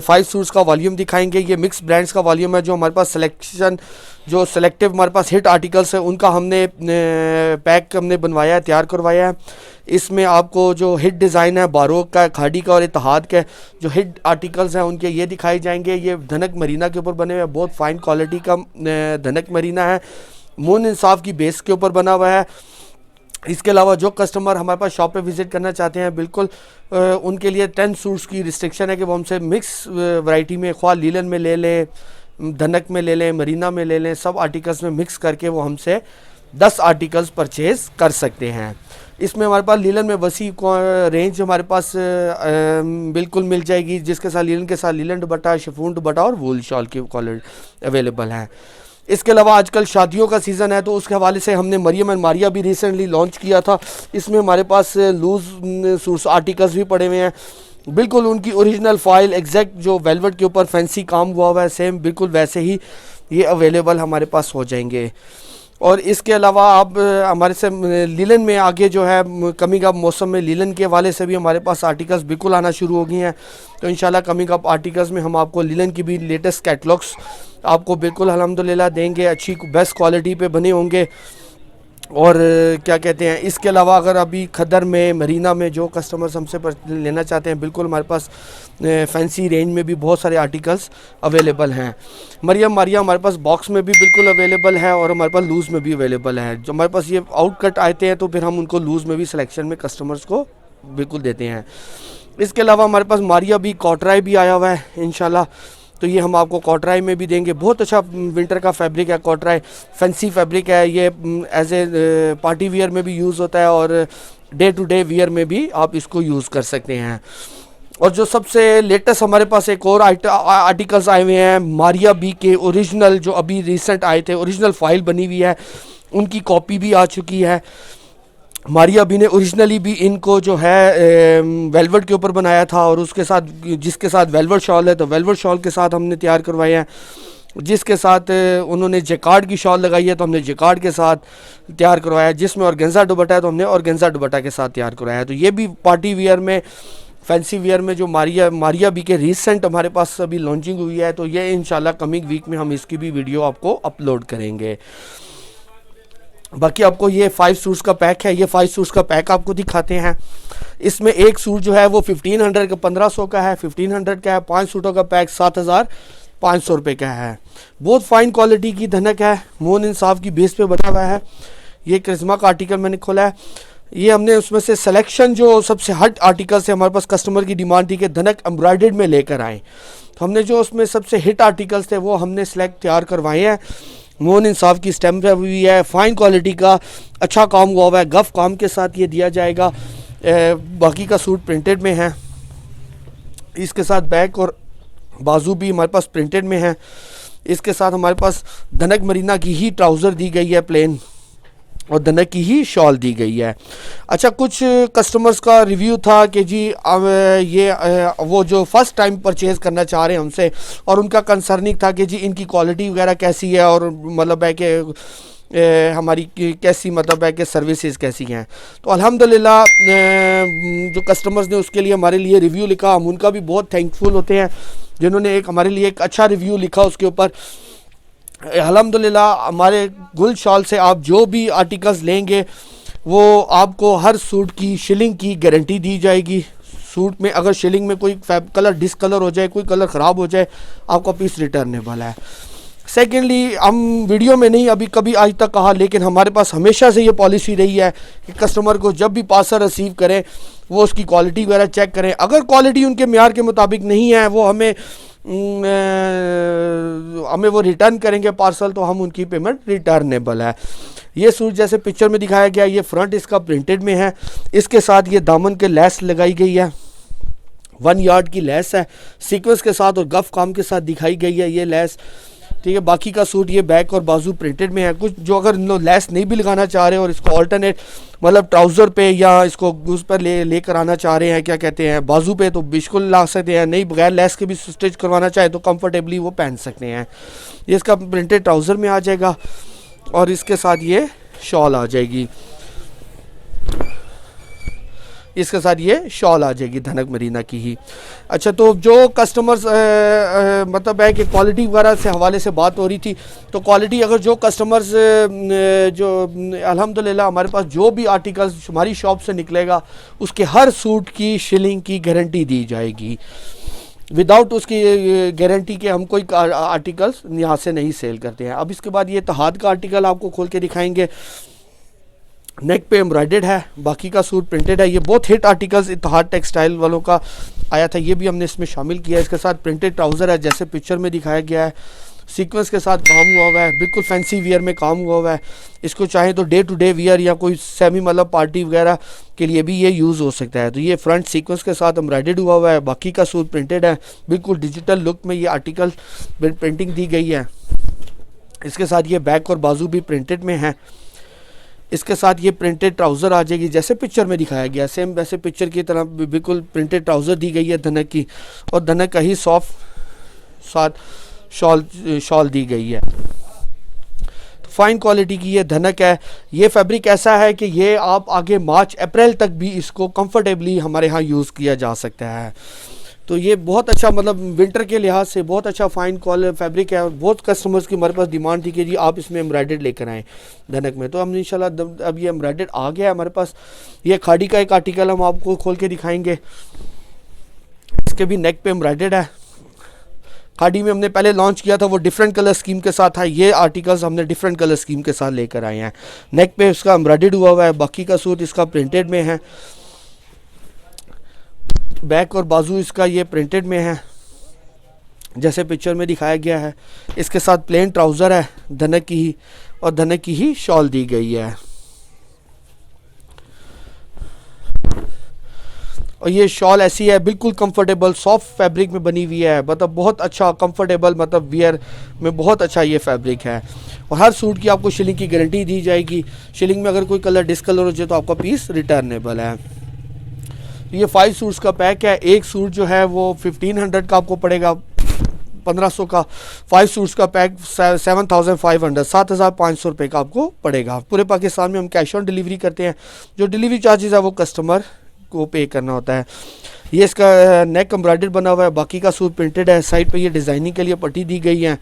5 suits का volume दिखाएंगे। ये मिक्स ब्रांड्स का वॉल्यूम है, जो हमारे पास सिलेक्शन, जो सेलेक्टिव हमारे पास हिट आर्टिकल्स है उनका हमने पैक हमने बनवाया है, तैयार करवाया है। इसमें आपको जो हिट डिज़ाइन है बारोक का, खाड़ी का और इत्तेहाद का, जो हिट आर्टिकल्स हैं उनके ये दिखाए जाएंगे। ये धनक मरीना के ऊपर बने हुए हैं, बहुत फाइन क्वालिटी का धनक मरीना है, मोन इंसाफ की बेस के ऊपर बना हुआ है। इसके अलावा जो कस्टमर हमारे पास शॉप पे विज़िट करना चाहते हैं, बिल्कुल उनके लिए 10 सूट्स की रिस्ट्रिक्शन है कि वो हमसे मिक्स वैरायटी में, ख्वाह लीलन में ले लें, धनक में ले लें, मरीना में ले लें, सब आर्टिकल्स में मिक्स करके वो हमसे 10 आर्टिकल्स परचेज़ कर सकते हैं। इसमें हमारे पास लीलन में वसी रेंज हमारे पास बिल्कुल मिल जाएगी, जिसके साथ लीलन के साथ लीलन दुपट्टा, शिफॉन दुपट्टा और वूल शॉल की क्वालिटी अवेलेबल है। इसके अलावा आजकल शादियों का सीज़न है, तो उसके हवाले से हमने मरियम एंड मारिया भी रिसेंटली लॉन्च किया था। इसमें हमारे पास लूज़ सूट्स आर्टिकल्स भी पड़े हुए हैं, बिल्कुल उनकी ओरिजिनल फाइल एग्जैक्ट जो वेलवेट के ऊपर फैंसी काम हुआ हुआ है, सेम बिल्कुल वैसे ही ये अवेलेबल हमारे पास हो जाएंगे। और इसके अलावा आप हमारे से लीलन में आगे जो है कमिंग अप मौसम में लीलन के वाले से भी हमारे पास आर्टिकल्स बिल्कुल आना शुरू हो गई हैं। तो इंशाल्लाह कमिंग अप आर्टिकल्स में हम आपको लीलन की भी लेटेस्ट कैटलॉग्स आपको बिल्कुल अल्हम्दुलिल्लाह देंगे, अच्छी बेस्ट क्वालिटी पे बने होंगे। और क्या कहते हैं, इसके अलावा अगर अभी खदर में, मरीना में जो कस्टमर्स हमसे लेना चाहते हैं, बिल्कुल हमारे पास फैंसी रेंज में भी बहुत सारे आर्टिकल्स अवेलेबल हैं। मरियम मारिया हमारे पास बॉक्स में भी बिल्कुल अवेलेबल है और हमारे पास लूज़ में भी अवेलेबल है। जो हमारे पास ये आउट कट आते हैं तो फिर हम उनको लूज़ में भी सिलेक्शन में कस्टमर्स को बिल्कुल देते हैं। इसके अलावा हमारे पास मारिया भी कॉटराई भी आया हुआ है इंशाल्लाह, तो ये हम आपको कॉटराई में भी देंगे। बहुत अच्छा विंटर का फैब्रिक है कॉटराई, फैंसी फैब्रिक है ये, एज ए पार्टी वियर में भी यूज़ होता है और डे टू डे वियर में भी आप इसको यूज़ कर सकते हैं। और जो सबसे लेटेस्ट हमारे पास एक और आर्टिकल्स आए हुए हैं मारिया बी के ओरिजिनल, जो अभी रिसेंट आए थे, ओरिजिनल फाइल बनी हुई है, उनकी कॉपी भी आ चुकी है। मारिया बी ने ओरिजिनली भी इनको जो है वेलवेट के ऊपर बनाया था और उसके साथ जिसके साथ वेलवेट शॉल है, तो वेलवेट शॉल के साथ हमने तैयार करवाए हैं। जिसके साथ उन्होंने जेकार्ड की शॉल लगाई है तो हमने जेकार्ड के साथ तैयार करवाया है। जिसमें ऑर्गेन्जा दुपट्टा है तो हमने ऑर्गेन्जा दुपट्टा के साथ तैयार करवाया है। तो ये भी पार्टी वियर में, फैंसी वियर में जो मारिया बी के रिसेंट हमारे पास अभी लॉन्चिंग हुई है, तो ये इंशाल्लाह कमिंग वीक में हम इसकी भी वीडियो आपको अपलोड करेंगे। बाकी आपको ये 5 सूट्स का पैक है, ये 5 सूट्स का पैक आपको दिखाते हैं। इसमें एक सूट जो है वो 1500 का 1500 का है, 1500 का है। 5 सूटों का पैक 7500 रुपये का है। बहुत फाइन क्वालिटी की धनक है, मोन इंसाफ की बेस पे बना हुआ है। ये करिश्मा का आर्टिकल मैंने खोला है, ये हमने उसमें से सिलेक्शन जो सबसे हट आर्टिकल्स है, हमारे पास कस्टमर की डिमांड थी कि धनक एम्ब्रॉयडर्ड में लेकर आएँ, तो हमने जो उसमें सबसे हिट आर्टिकल्स थे वो हमने सेलेक्ट तैयार करवाए हैं। मोन इंसाफ की स्टैम्प हुई है, फाइन क्वालिटी का अच्छा काम हुआ हुआ है, गफ काम के साथ ये दिया जाएगा। बाकी का सूट प्रिंटेड में है, इसके साथ बैक और बाजू भी हमारे पास प्रिंटेड में है। इसके साथ हमारे पास धनक मरीना की ही ट्राउज़र दी गई है प्लेन, और धनक की ही शॉल दी गई है। अच्छा, कुछ कस्टमर्स का रिव्यू था कि जी वो जो फर्स्ट टाइम परचेज़ करना चाह रहे हैं हमसे, और उनका कंसर्निंग था कि जी इनकी क्वालिटी वगैरह कैसी है, और मतलब है कि हमारी कैसी मतलब है कि सर्विसेज कैसी हैं। तो अल्हम्दुलिल्लाह जो कस्टमर्स ने उसके लिए हमारे लिए रिव्यू लिखा, हम उनका भी बहुत थैंकफुल होते हैं जिन्होंने हमारे लिए एक अच्छा रिव्यू लिखा। उसके ऊपर अल्हम्दुलिल्लाह हमारे गुल शॉल से आप जो भी आर्टिकल्स लेंगे वो आपको हर सूट की शिलिंग की गारंटी दी जाएगी। सूट में अगर शिलिंग में कोई कलर डिसकलर हो जाए, कोई कलर ख़राब हो जाए, आपका पीस रिटर्नेबल है। सेकेंडली, हम वीडियो में नहीं अभी कभी आज तक कहा, लेकिन हमारे पास हमेशा से ये पॉलिसी रही है कि कस्टमर को जब भी पार्सल रिसीव करें वो उसकी क्वालिटी वगैरह चेक करें। अगर क्वालिटी उनके मेयार के मुताबिक नहीं है, वो हमें वो रिटर्न करेंगे पार्सल, तो हम उनकी पेमेंट रिटर्नेबल है। ये सूट जैसे पिक्चर में दिखाया गया, ये फ्रंट इसका प्रिंटेड में है, इसके साथ ये दामन के लेस लगाई गई है, 1 यार्ड की लेस है, सीक्वेंस के साथ और गफ काम के साथ दिखाई गई है ये लेस, ठीक है। बाकी का सूट ये बैक और बाजू प्रिंटेड में है। कुछ जो अगर लेस नहीं भी लगाना चाह रहे हैं और इसको ऑल्टरनेट मतलब ट्राउज़र पे या इसको उस पर लेकर आना चाह रहे हैं, क्या कहते हैं, बाजू पे, तो बिल्कुल ला सकते हैं। नहीं, बगैर लेस के भी स्टिच करवाना चाहे तो कंफर्टेबली वो पहन सकते हैं। ये इसका प्रिंटेड ट्राउज़र में आ जाएगा और इसके साथ ये शॉल आ जाएगी। इसके साथ ये शॉल आ जाएगी धनक मरीना की ही। अच्छा, तो जो कस्टमर्स मतलब है कि क्वालिटी वगैरह से हवाले से बात हो रही थी, तो क्वालिटी अगर जो कस्टमर्स जो अल्हम्दुलिल्लाह हमारे पास जो भी आर्टिकल्स हमारी शॉप से निकलेगा उसके हर सूट की शिलिंग की गारंटी दी जाएगी। विदाउट उसकी गारंटी के हम कोई आर्टिकल्स यहाँ से नहीं सेल करते हैं। अब इसके बाद ये इत्तेहाद का आर्टिकल आपको खोल के दिखाएंगे। नेक पे एम्ब्रॉयडर्ड है, बाकी का सूट प्रिंटेड है। ये बहुत हिट आर्टिकल्स इत्तेहाद टेक्सटाइल वालों का आया था, ये भी हमने इसमें शामिल किया है। इसके साथ प्रिंटेड ट्राउज़र है जैसे पिक्चर में दिखाया गया है, सीक्वेंस के साथ काम हुआ हुआ है, बिल्कुल फैंसी वियर में काम हुआ हुआ है। इसको चाहे तो डे टू डे वियर या कोई सेमी मतलब पार्टी वगैरह के लिए भी ये यूज़ हो सकता है। तो ये फ्रंट सीक्वेंस के साथ एम्ब्रॉयडर्ड हुआ हुआ है, बाकी का सूट प्रिंटेड है। बिल्कुल डिजिटल लुक में ये आर्टिकल प्रिंटिंग दी गई है। इसके साथ ये बैक और बाजू भी प्रिंटेड में है। इसके साथ ये प्रिंटेड ट्राउज़र आ जाएगी जैसे पिक्चर में दिखाया गया, सेम वैसे पिक्चर की तरह बिल्कुल प्रिंटेड ट्राउज़र दी गई है धनक की, और धनक का ही सॉफ्ट साथ शॉल दी गई है। तो फाइन क्वालिटी की ये धनक है। ये फैब्रिक ऐसा है कि ये आप आगे मार्च अप्रैल तक भी इसको कंफर्टेबली हमारे यहाँ यूज़ किया जा सकता है। तो ये बहुत अच्छा मतलब विंटर के लिहाज से बहुत अच्छा फाइन क्वालिटी फैब्रिक है। और बहुत कस्टमर्स की हमारे पास डिमांड थी कि जी आप इसमें एम्ब्रॉयडर्ड लेकर आएँ धनक में, तो हमने इंशाल्लाह अब ये एम्ब्रॉयडर्ड आ गया है हमारे पास। ये खाड़ी का एक आर्टिकल हम आपको खोल के दिखाएंगे। इसके भी नेक पे एम्ब्रॉयडर्ड है। खाड़ी में हमने पहले लॉन्च किया था, वो डिफरेंट कलर स्कीम के साथ था। ये आर्टिकल्स हमने डिफरेंट कलर स्कीम के साथ लेकर आए हैं। नेक पे इसका एम्ब्रॉयडर्ड हुआ हुआ है, बाकी का सूट इसका प्रिंटेड में है। बैक और बाजू इसका ये प्रिंटेड में है जैसे पिक्चर में दिखाया गया है। इसके साथ प्लेन ट्राउज़र है धनक की ही, और धनक की ही शॉल दी गई है। और ये शॉल ऐसी है बिल्कुल कंफर्टेबल सॉफ्ट फैब्रिक में बनी हुई है, मतलब बहुत अच्छा कंफर्टेबल, मतलब वियर में बहुत अच्छा ये फैब्रिक है। और हर सूट की आपको शिलिंग की गारंटी दी जाएगी। शिलिंग में अगर कोई कलर डिसकलर हो जाए तो आपका पीस रिटर्नेबल है। ये 5 सूट्स का पैक है। एक सूट जो है वो 1500 का आपको पड़ेगा, 1500 का। 5 सूट्स का पैक 7500 7500 रुपये का आपको पड़ेगा। पूरे पाकिस्तान में हम कैश ऑन डिलीवरी करते हैं। जो डिलीवरी चार्जेस है वो कस्टमर को पे करना होता है। ये इसका नेक एम्ब्रॉयडर्ड बना हुआ है, बाकी का सूट प्रिंटेड है। साइड पे ये डिज़ाइनिंग के लिए पट्टी दी गई है।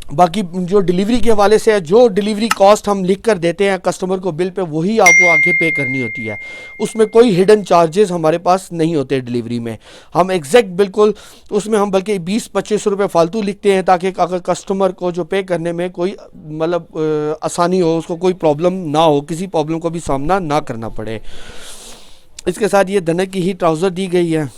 बाकी जो डिलीवरी के हवाले से है, जो डिलीवरी कॉस्ट हम लिख कर देते हैं कस्टमर को बिल पे, वही आपको आगे पे करनी होती है। उसमें कोई हिडन चार्जेस हमारे पास नहीं होते डिलीवरी में। हम एग्जैक्ट बिल्कुल उसमें हम बल्कि 20-25 रुपये फालतू लिखते हैं ताकि अगर कस्टमर को जो पे करने में कोई मतलब आसानी हो, उसको कोई प्रॉब्लम ना हो, किसी प्रॉब्लम को भी सामना ना करना पड़े। इसके साथ ये धनक की ही ट्राउज़र दी गई है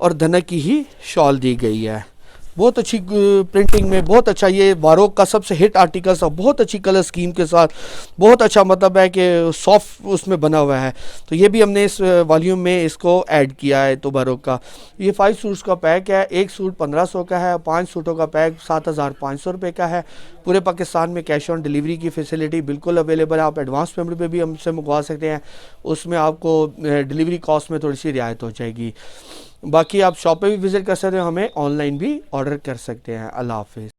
और धनक की ही शॉल दी गई है। बहुत अच्छी प्रिंटिंग में, बहुत अच्छा। ये वारोक का सबसे हिट आर्टिकल था, बहुत अच्छी कलर स्कीम के साथ, बहुत अच्छा मतलब है कि सॉफ्ट उसमें बना हुआ है। तो ये भी हमने इस वॉल्यूम में इसको ऐड किया है। तो वारोक का ये 5 सूट्स का पैक है। एक सूट 1500 का है, 5 सूटों का पैक 7500 रुपये का है। पूरे पाकिस्तान में कैश ऑन डिलीवरी की फैसिलिटी बिल्कुल अवेलेबल है। आप एडवांस पेमेंट पे भी हमसे मंगवा सकते हैं, उसमें आपको डिलीवरी कॉस्ट में थोड़ी सी रियायत हो जाएगी। बाकी आप शॉप पे भी विज़िट कर सकते हैं, हमें ऑनलाइन भी ऑर्डर कर सकते हैं। अल्लाह हाफिज़।